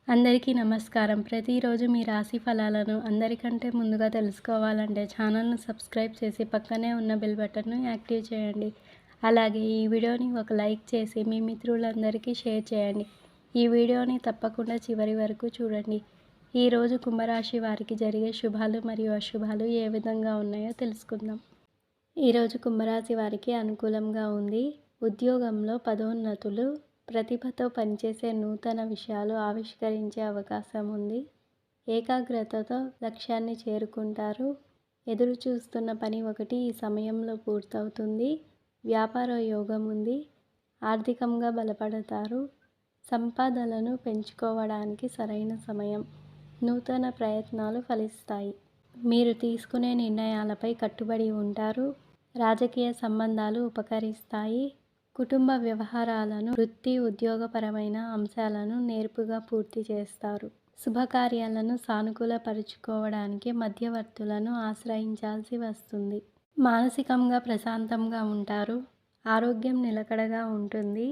అందరికీ నమస్కారం. ప్రతిరోజు మీ రాశి ఫలాలను అందరికంటే ముందుగా తెలుసుకోవాలంటే ఛానల్‌ను సబ్స్క్రైబ్ చేసి పక్కనే ఉన్న బెల్ బటన్‌ను యాక్టివ్ చేయండి. అలాగే ఈ వీడియోని ఒక లైక్ చేసి మీ మిత్రులందరికీ షేర్ చేయండి. ఈ వీడియోని తప్పకుండా చివరి వరకు చూడండి. ఈరోజు కుంభరాశి వారికి జరిగే శుభాలు మరియు అశుభాలు ఏ విధంగా ఉన్నాయో తెలుసుకుందాం. ఈరోజు కుంభరాశి వారికి అనుకూలంగా ఉంది. ఉద్యోగంలో పదోన్నతులు, ప్రతిభతో పనిచేసే నూతన విషయాలు ఆవిష్కరించే అవకాశం ఉంది. ఏకాగ్రతతో లక్ష్యాన్ని చేరుకుంటారు. ఎదురు చూస్తున్న పని ఒకటి ఈ సమయంలో పూర్తవుతుంది. వ్యాపార యోగం ఉంది. ఆర్థికంగా బలపడతారు. సంపాదనలను పెంచుకోవడానికి సరైన సమయం. నూతన ప్రయత్నాలు ఫలిస్తాయి. మీరు తీసుకునే నిర్ణయాలపై కట్టుబడి ఉంటారు. రాజకీయ సంబంధాలు ఉపకరిస్తాయి. కుటుంబ వ్యవహారాలను, వృత్తి ఉద్యోగపరమైన అంశాలను నేర్పుగా పూర్తి చేస్తారు. శుభకార్యాలను సానుకూలపరుచుకోవడానికి మధ్యవర్తులను ఆశ్రయించాల్సి వస్తుంది. మానసికంగా ప్రశాంతంగా ఉంటారు. ఆరోగ్యం నిలకడగా ఉంటుంది.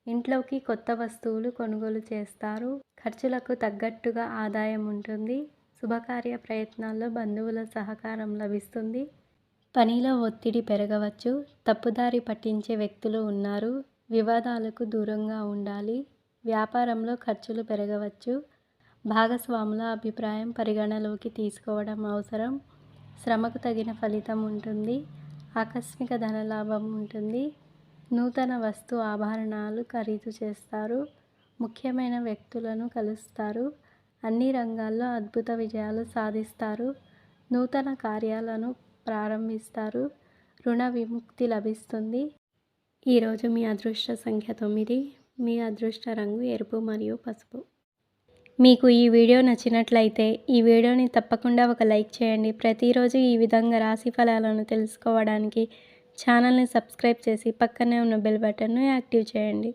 ఇంట్లోకి కొత్త వస్తువులు కొనుగోలు చేస్తారు. ఖర్చులకు తగ్గట్టుగా ఆదాయం ఉంటుంది. శుభకార్య ప్రయత్నాల్లో బంధువుల సహకారం లభిస్తుంది. పనిలో ఒత్తిడి పెరగవచ్చు. తప్పుదారి పట్టించే వ్యక్తులు ఉన్నారు. వివాదాలకు దూరంగా ఉండాలి. వ్యాపారంలో ఖర్చులు పెరగవచ్చు. భాగస్వాముల అభిప్రాయం పరిగణలోకి తీసుకోవడం అవసరం. శ్రమకు తగిన ఫలితం ఉంటుంది. ఆకస్మిక ధనలాభం ఉంటుంది. నూతన వస్తు ఆభరణాలు ఖరీదు చేస్తారు. ముఖ్యమైన వ్యక్తులను కలుస్తారు. అన్ని రంగాల్లో అద్భుత విజయాలు సాధిస్తారు. నూతన కార్యాలను ప్రారంభిస్తారు. రుణ విముక్తి లభిస్తుంది. ఈరోజు మీ అదృష్ట సంఖ్య 9. మీ అదృష్ట రంగు ఎరుపు మరియు పసుపు. మీకు ఈ వీడియో నచ్చినట్లయితే ఈ వీడియోని తప్పకుండా ఒక లైక్ చేయండి. ప్రతిరోజు ఈ విధంగా రాశి ఫలాలను తెలుసుకోవడానికి ఛానల్ని సబ్స్క్రైబ్ చేసి పక్కనే ఉన్న బెల్ బటన్ను యాక్టివ్ చేయండి.